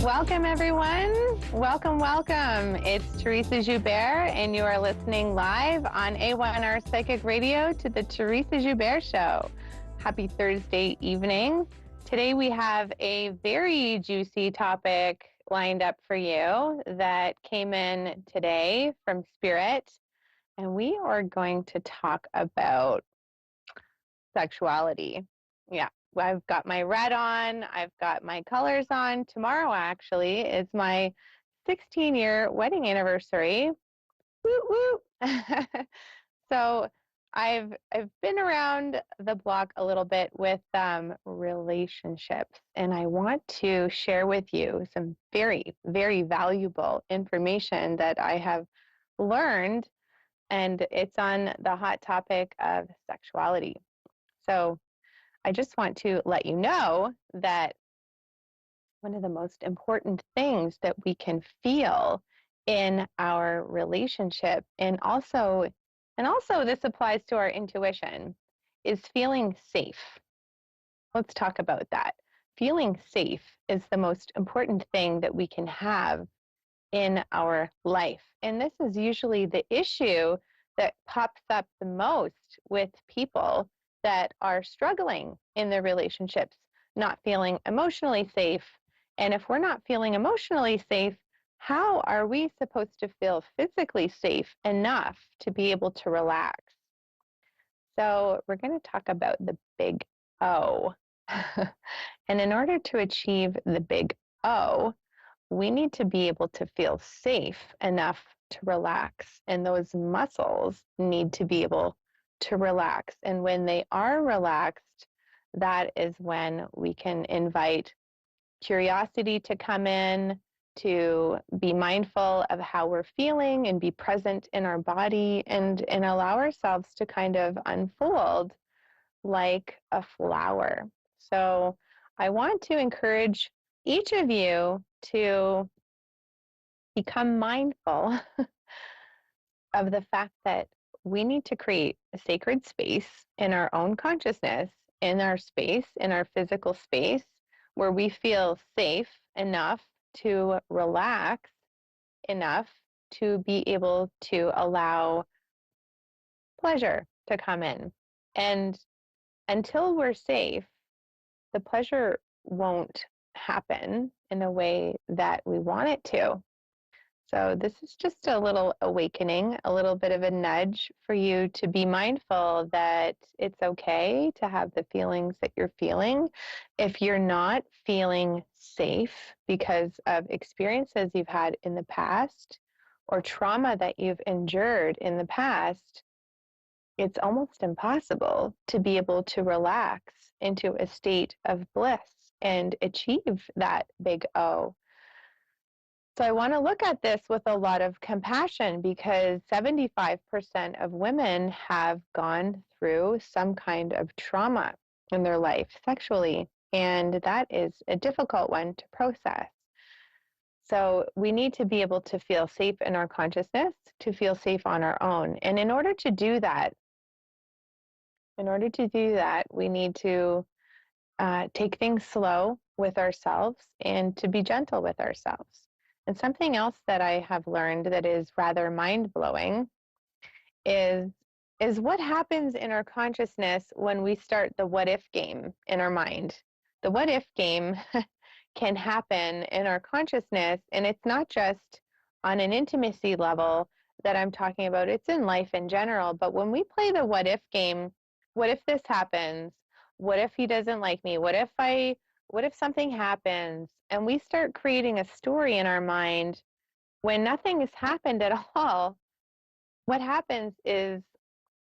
Welcome, everyone. Welcome, welcome. It's Teressa Joubert, and you are listening live on A1R Psychic Radio to the Teressa Joubert Show. Happy Thursday evening. Today we have a very juicy topic lined up for you that came in today from Spirit, and we are going to talk about sexuality. Yeah. I've got my red on. I've got my colors on. Tomorrow, actually, is my 16-year wedding anniversary. Woo woo! So I've been around the block a little bit with relationships, and I want to share with you some very, very valuable information that I have learned, and it's on the hot topic of sexuality. So I just want to let you know that one of the most important things that we can feel in our relationship, and also this applies to our intuition, is feeling safe. Let's talk about that. Feeling safe is the most important thing that we can have in our life. And this is usually the issue that pops up the most with people that are struggling in their relationships, not feeling emotionally safe. And if we're not feeling emotionally safe, how are we supposed to feel physically safe enough to be able to relax? So we're going to talk about the big O. And in order to achieve the big O, we need to be able to feel safe enough to relax, and those muscles need to be able to relax. And when they are relaxed, that is when we can invite curiosity to come in, to be mindful of how we're feeling and be present in our body, and allow ourselves to kind of unfold like a flower. So I want to encourage each of you to become mindful of the fact that we need to create a sacred space in our own consciousness, in our space, in our physical space, where we feel safe enough to relax enough to be able to allow pleasure to come in. And until we're safe, the pleasure won't happen in a way that we want it to. So this is just a little awakening, a little bit of a nudge for you to be mindful that it's okay to have the feelings that you're feeling. If you're not feeling safe because of experiences you've had in the past or trauma that you've endured in the past, it's almost impossible to be able to relax into a state of bliss and achieve that big O. So I want to look at this with a lot of compassion, because 75% of women have gone through some kind of trauma in their life sexually, and that is a difficult one to process. So we need to be able to feel safe in our consciousness, to feel safe on our own. And in order to do that, we need to take things slow with ourselves and to be gentle with ourselves. And something else that I have learned that is rather mind-blowing is what happens in our consciousness when we start the what-if game in our mind. The what-if game can happen in our consciousness, and it's not just on an intimacy level that I'm talking about. It's in life in general. But when we play the what-if game, what if this happens? What if he doesn't like me? What if something happens? And we start creating a story in our mind when nothing has happened at all. What happens is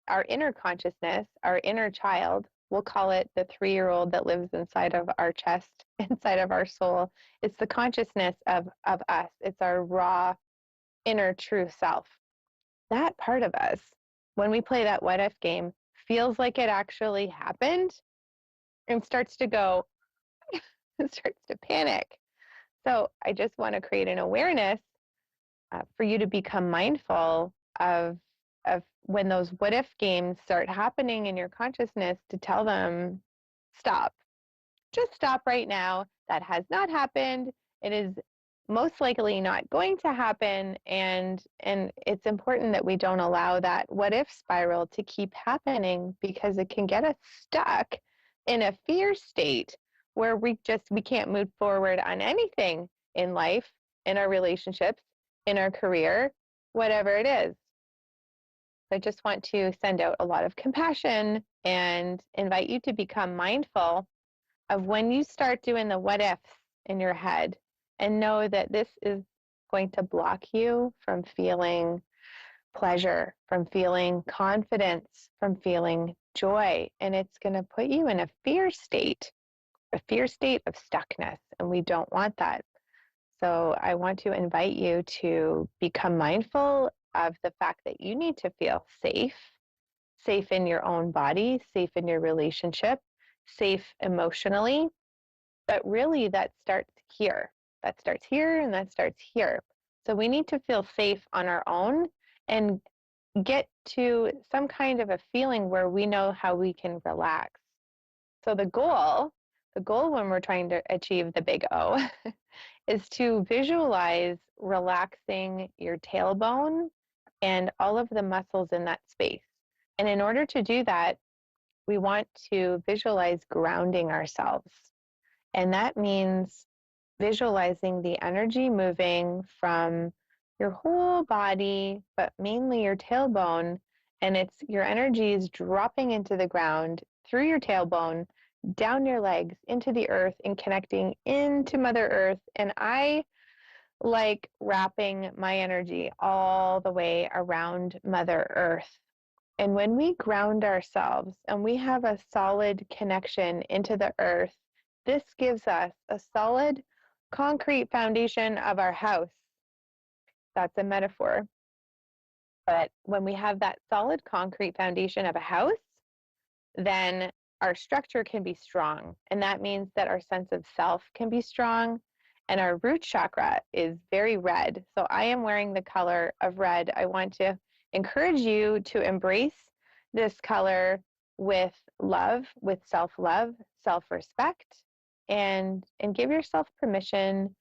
our inner consciousness, our inner child, we'll call it the 3-year-old that lives inside of our chest, inside of our soul. It's the consciousness of us. It's our raw inner true self. That part of us, when we play that what if game, feels like it actually happened and starts to go, starts to panic. So I just want to create an awareness for you to become mindful of when those what if games start happening in your consciousness, to tell them, stop. Just stop right now. That has not happened. it is most likely not going to happen, and it's important that we don't allow that what if spiral to keep happening, because it can get us stuck in a fear state where we can't move forward on anything in life, in our relationships, in our career, whatever it is. I just want to send out a lot of compassion and invite you to become mindful of when you start doing the what ifs in your head, and know that this is going to block you from feeling pleasure, from feeling confidence, from feeling joy. And it's going to put you in a fear state of stuckness. And we don't want that. So I want to invite you to become mindful of the fact that you need to feel safe in your own body, safe in your relationship, safe emotionally. But really, that starts here. That starts here and that starts here. So we need to feel safe on our own and get to some kind of a feeling where we know how we can relax. So the goal when we're trying to achieve the big O is to visualize relaxing your tailbone and all of the muscles in that space. And in order to do that, we want to visualize grounding ourselves. And that means visualizing the energy moving from your whole body, but mainly your tailbone. And it's your energy is dropping into the ground through your tailbone, down your legs, into the earth, and connecting into Mother Earth. And I like wrapping my energy all the way around Mother Earth. And when we ground ourselves and we have a solid connection into the earth, this gives us a solid concrete foundation of our house. That's a metaphor. But when we have that solid concrete foundation of a house, then our structure can be strong. And that means that our sense of self can be strong. And our root chakra is very red. So I am wearing the color of red. I want to encourage you to embrace this color with love, with self-love, self-respect, and give yourself permission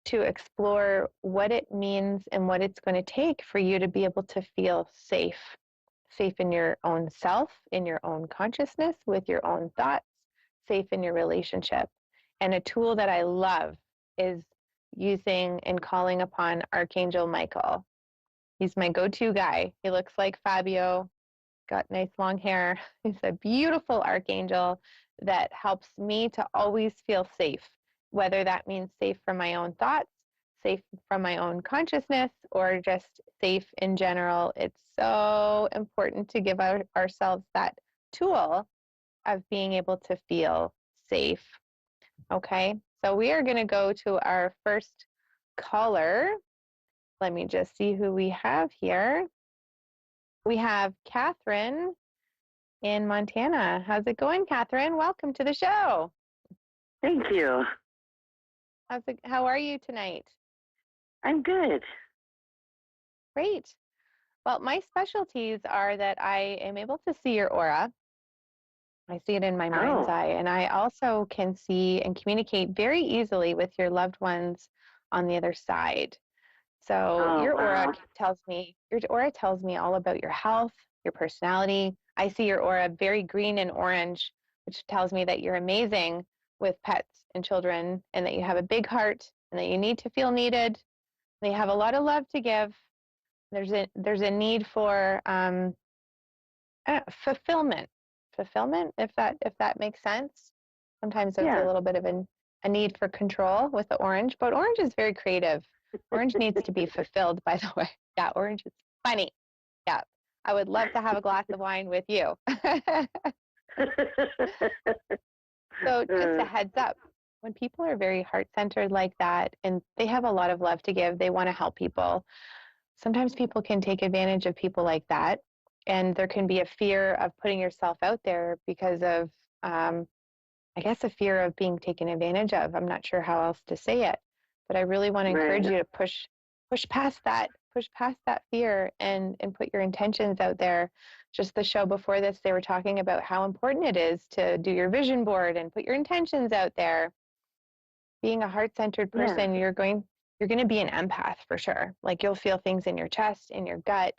to explore what it means and what it's going to take for you to be able to feel safe in your own self, in your own consciousness, with your own thoughts, safe in your relationship. And a tool that I love is using and calling upon Archangel Michael. He's my go-to guy. He looks like Fabio, got nice long hair. He's a beautiful archangel that helps me to always feel safe, whether that means safe from my own thoughts, safe from my own consciousness, or just safe in general. It's so important to give ourselves that tool of being able to feel safe. Okay, so we are going to go to our first caller. Let me just see who we have here. We have Catherine in Montana. How's it going, Catherine? Welcome to the show. Thank you. How are you tonight? I'm good. Great. Well, my specialties are that I am able to see your aura. I see it in my mind's eye, and I also can see and communicate very easily with your loved ones on the other side. So your aura tells me all about your health, your personality. I see your aura very green and orange, which tells me that you're amazing with pets and children, and that you have a big heart, and that you need to feel needed. They have a lot of love to give. There's a need for fulfillment, if that makes sense. Sometimes there's a little bit of a need for control with the orange, but orange is very creative. Orange needs to be fulfilled, by the way. Yeah, orange is funny. Yeah, I would love to have a glass of wine with you. So just a heads up, when people are very heart-centered like that, and they have a lot of love to give, they want to help people. Sometimes people can take advantage of people like that. And there can be a fear of putting yourself out there because of, I guess, a fear of being taken advantage of. I'm not sure how else to say it, but I really want to encourage you to push past that fear and put your intentions out there. Just the show before this, they were talking about how important it is to do your vision board and put your intentions out there, being a heart-centered Yeah. person, you're going to be an empath for sure. Like you'll feel things in your chest, in your gut.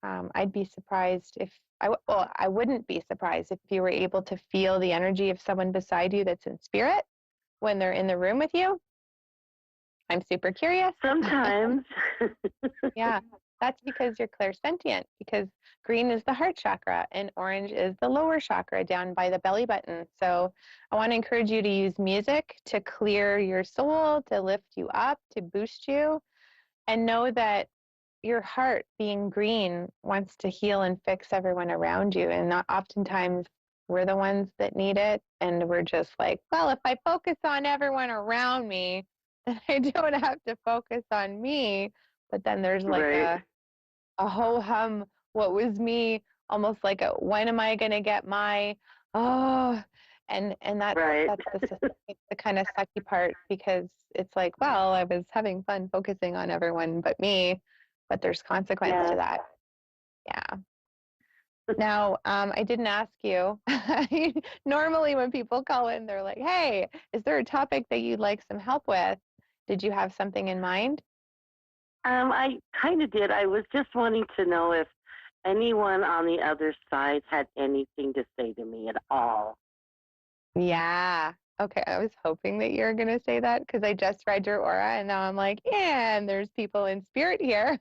I'd be surprised if I wouldn't be surprised if you were able to feel the energy of someone beside you that's in spirit when they're in the room with you. I'm super curious. Sometimes. Yeah, that's because you're clairsentient, because green is the heart chakra and orange is the lower chakra down by the belly button. So I want to encourage you to use music to clear your soul, to lift you up, to boost you, and know that your heart, being green, wants to heal and fix everyone around you. And not oftentimes we're the ones that need it. And we're just like, well, if I focus on everyone around me, then I don't have to focus on me. But then there's like Right. a ho hum, what was me, almost like a when am I going to get my, oh, and Right. that's the kind of sucky part, because it's like, well, I was having fun focusing on everyone but me, but there's consequence to Yeah. that. Yeah. Now, I didn't ask you. Normally, when people call in, they're like, "Hey, is there a topic that you'd like some help with?" Did you have something in mind? I kind of did. I was just wanting to know if anyone on the other side had anything to say to me at all. Yeah. Okay. I was hoping that you were going to say that because I just read your aura and now I'm like, yeah, and there's people in spirit here.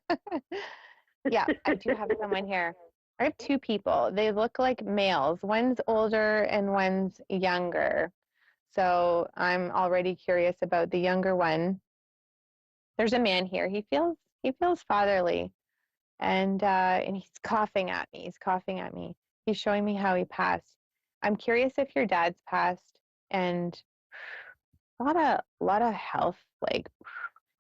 Yeah, I do have someone here. I have two people. They look like males. One's older and one's younger. So I'm already curious about the younger one. There's a man here. He feels fatherly, and he's coughing at me. He's coughing at me. He's showing me how he passed. I'm curious if your dad's passed, and a lot of health, like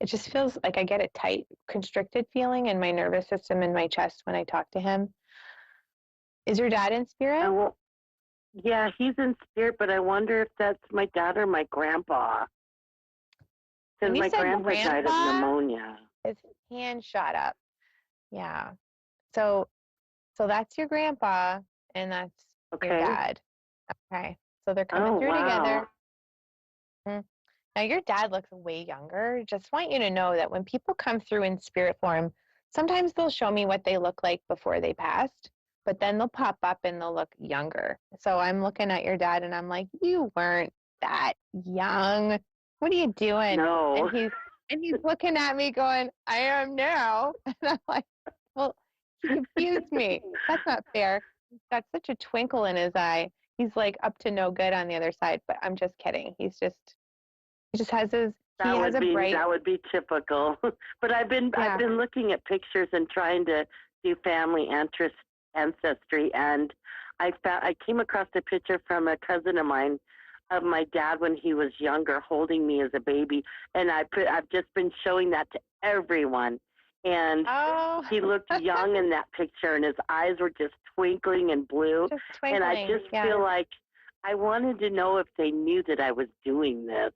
it just feels like I get a tight constricted feeling in my nervous system in my chest when I talk to him. Is your dad in spirit? Well, yeah, he's in spirit, but I wonder if that's my dad or my grandpa. When Because you my said grandpa died of grandpa, pneumonia. his hand shot up. Yeah. So that's your grandpa and that's your Okay. dad. Okay. So they're coming Oh, through wow. together. Mm. Now, your dad looks way younger. Just want you to know that when people come through in spirit form, sometimes they'll show me what they look like before they passed, but then they'll pop up and they'll look younger. So I'm looking at your dad and I'm like, you weren't that young. What are you doing? No. And he's looking at me going, I am now. And I'm like, well, he confused me. That's not fair. He's got such a twinkle in his eye. He's like up to no good on the other side, but I'm just kidding. He just has he has a bright, That would be typical. But I've yeah. been looking at pictures and trying to do family ancestry, and I came across a picture from a cousin of mine of my dad when he was younger, holding me as a baby, and I've just been showing that to everyone, and Oh, he looked young in that picture, and his eyes were just twinkling and blue, just and I twinkling. just Yeah. feel like I wanted to know if they knew that I was doing this.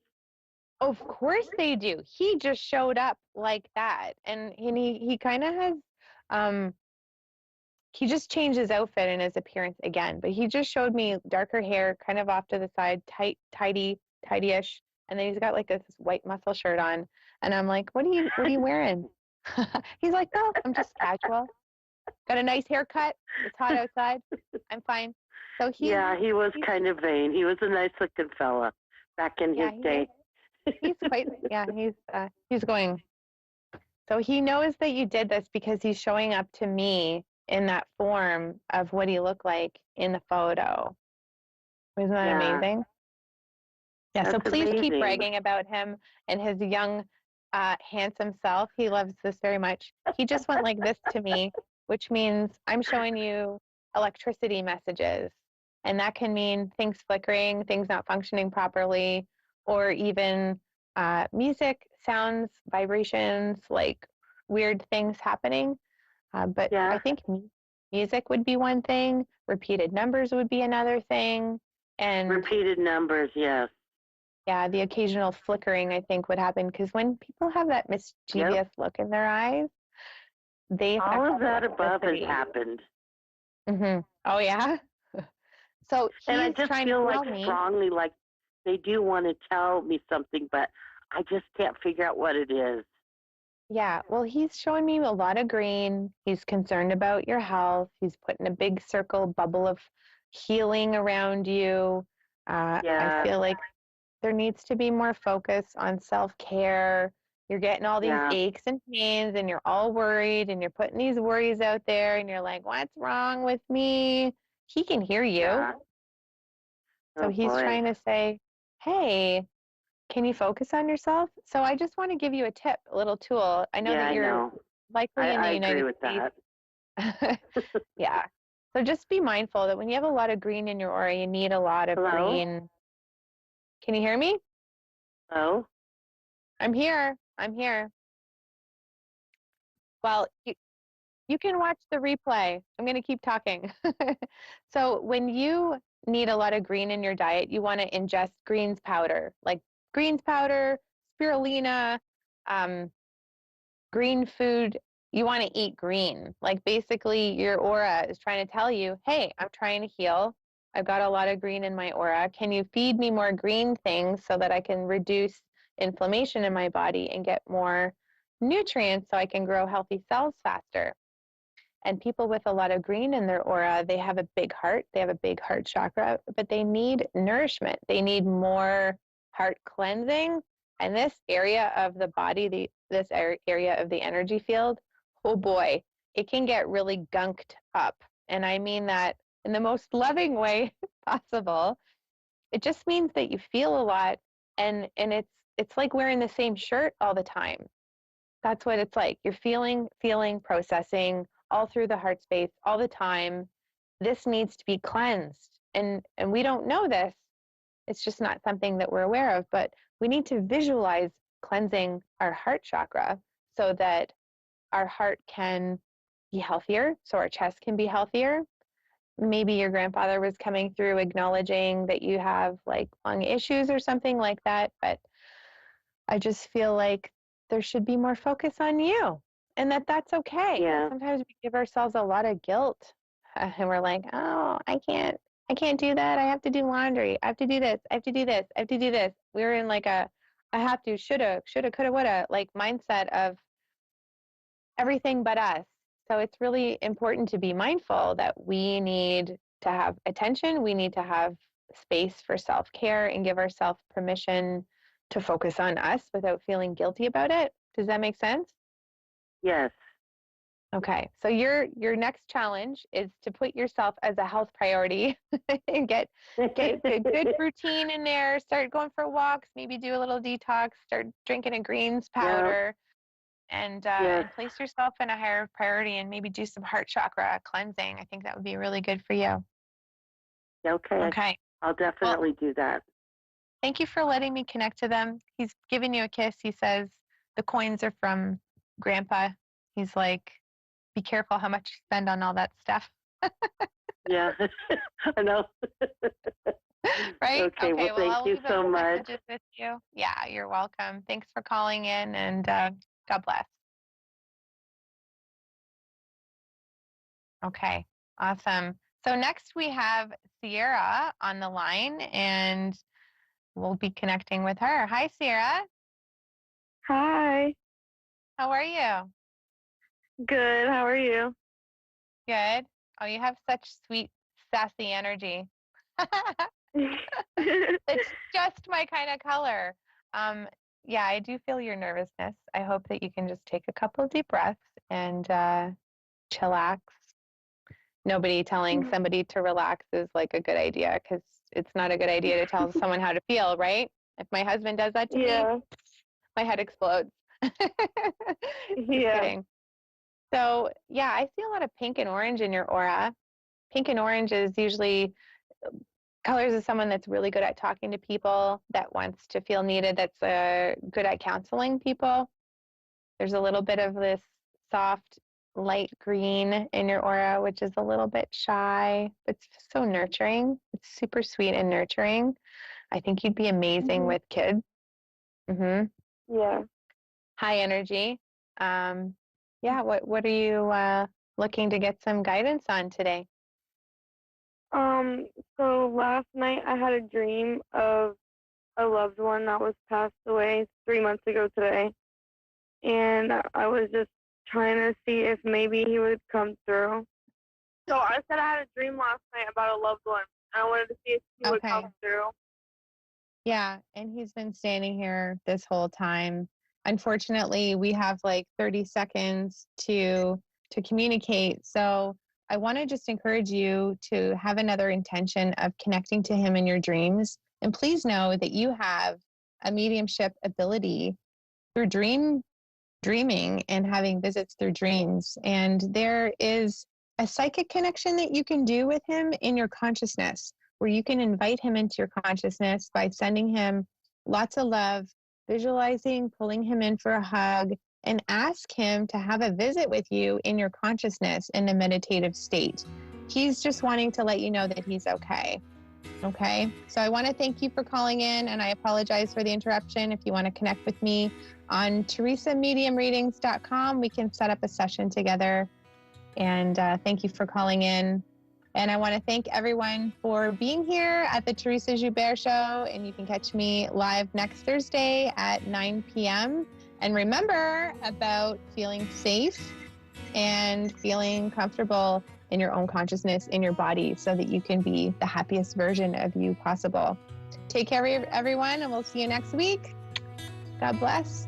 Of course they do. He just showed up like that. And he kind of has um he just changed his outfit and his appearance again, but he just showed me darker hair kind of off to the side, tidy-ish, and then he's got like this white muscle shirt on, and I'm like, what are you wearing?" He's like, "No, I'm just casual. Got a nice haircut. It's hot outside. I'm fine." So Yeah, he was he's kind of vain. He was a nice looking fella back in yeah, his day. he's quite yeah, he's going. So he knows that you did this because he's showing up to me in that form of what he looked like in the photo. Isn't that Yeah, amazing? Yeah, so that's please keep amazing. bragging about him and his young, handsome self. He loves this very much. He just went like this to me, which means I'm showing you electricity messages. And that can mean things flickering, things not functioning properly, or even music, sounds, vibrations, like weird things happening. But I Yeah, think music would be one thing, repeated numbers would be another thing, and repeated numbers, yes. yeah, the occasional flickering, I think, would happen because when people have that Yep. mischievous look in their eyes, they All affect of the that above has electricity. happened. Oh, yeah? So And I he's just trying to feel like tell me, strongly like they do want to tell me something, but I just can't figure out what it is. Yeah, well, he's showing me a lot of green. He's concerned about your health. He's putting a big circle bubble of healing around you. I Yeah, feel like there needs to be more focus on self-care. You're getting all these yeah, aches and pains, and you're all worried, and you're putting these worries out there, and you're like, what's wrong with me? He can hear you. yeah. So Oh he's boy. trying to say, hey, can you focus on yourself? So I just want to give you a tip, a little tool. I know Yeah, that I you're know. likely in I the agree United with States. that. Yeah. So just be mindful that when you have a lot of green in your aura, you need a lot of Hello? green. Can you hear me? Hello? I'm here. I'm here. Well, you can watch the replay. I'm going to keep talking. So when you need a lot of green in your diet, you want to ingest greens powder, like greens powder, spirulina, um, green food. You want to eat green. Like basically your aura is trying to tell you, hey, I'm trying to heal. I've got a lot of green in my aura. Can you feed me more green things so that I can reduce inflammation in my body and get more nutrients so I can grow healthy cells faster? And people with a lot of green in their aura, they have a big heart, they have a big heart chakra, but they need nourishment. They need more heart cleansing. And this area of the body, this area of the energy field, oh boy, it can get really gunked up. And I mean that in the most loving way possible. It just means that you feel a lot, and it's like wearing the same shirt all the time. That's what it's like. You're feeling, processing all through the heart space all the time. This needs to be cleansed. And we don't know this. It's just not something that we're aware of, but we need to visualize cleansing our heart chakra so that our heart can be healthier, so our chest can be healthier. Maybe your grandfather was coming through acknowledging that you have like lung issues or something like that, but I just feel like there should be more focus on you and that that's okay. Yeah. Sometimes we give ourselves a lot of guilt and we're like, oh, I can't do that. I have to do laundry. I have to do this. I have to do this. I have to do this. We're in like a I have to, shoulda, coulda, woulda, like mindset of everything but us. So it's really important to be mindful that we need to have attention. We need to have space for self care and give ourselves permission to focus on us without feeling guilty about it. Does that make sense? Yes. Okay. So your next challenge is to put yourself as a health priority and get a good routine in there. Start going for walks, maybe do a little detox, start drinking a greens Yeah. powder Yes. and place yourself in a higher priority and maybe do some heart chakra cleansing. I think that would be really good for you. Okay. Okay. I'll Well, definitely do that. thank you for letting me connect to them. He's giving you a kiss. He says the coins are from Grandpa. He's like, be careful how much you spend on all that stuff. Yeah. I know. Right? Okay. Well, Okay. Well, thank I'll you leave those so much. messages with you. Yeah, you're welcome. Thanks for calling in and God bless. Okay. Awesome. So next we have Sierra on the line and we'll be connecting with her. Hi, Sierra. Hi. How are you? Good. How are you? Good. Oh, you have such sweet, sassy energy. It's just my kind of color. Um, yeah, I do feel your nervousness. I hope that you can just take a couple of deep breaths and chillax. Nobody telling somebody to relax is like a good idea because it's not a good idea to tell someone how to feel, right? If my husband does that to me, Yeah. my head explodes. Just Yeah. kidding. So, yeah, I see a lot of pink and orange in your aura. Pink and orange is usually colors of someone that's really good at talking to people, that wants to feel needed, that's good at counseling people. There's a little bit of this soft, light green in your aura, which is a little bit shy. It's so nurturing. It's super sweet and nurturing. I think you'd be amazing Mhm. with kids. Hmm. Yeah. High energy. Um, yeah, what are you looking to get some guidance on today? Um, so last night I had a dream of a loved one that was passed away 3 months ago today. And I was just trying to see if maybe he would come through. So I said I had a dream last night about a loved one. And I wanted to see if he would come through. Yeah, and he's been standing here this whole time. Unfortunately, we have like 30 seconds to communicate. So I want to just encourage you to have another intention of connecting to him in your dreams. And please know that you have a mediumship ability through dreaming and having visits through dreams. And there is a psychic connection that you can do with him in your consciousness, where you can invite him into your consciousness by sending him lots of love, visualizing, pulling him in for a hug, and ask him to have a visit with you in your consciousness in a meditative state. He's just wanting to let you know that he's okay. Okay, so I want to thank you for calling in, and I apologize for the interruption. If you want to connect with me on teresamediumreadings.com, we can set up a session together. And thank you for calling in. And I want to thank everyone for being here at the Teressa Joubert Show. And you can catch me live next Thursday at 9 p.m. And remember about feeling safe and feeling comfortable in your own consciousness, in your body, so that you can be the happiest version of you possible. Take care, everyone, and we'll see you next week. God bless.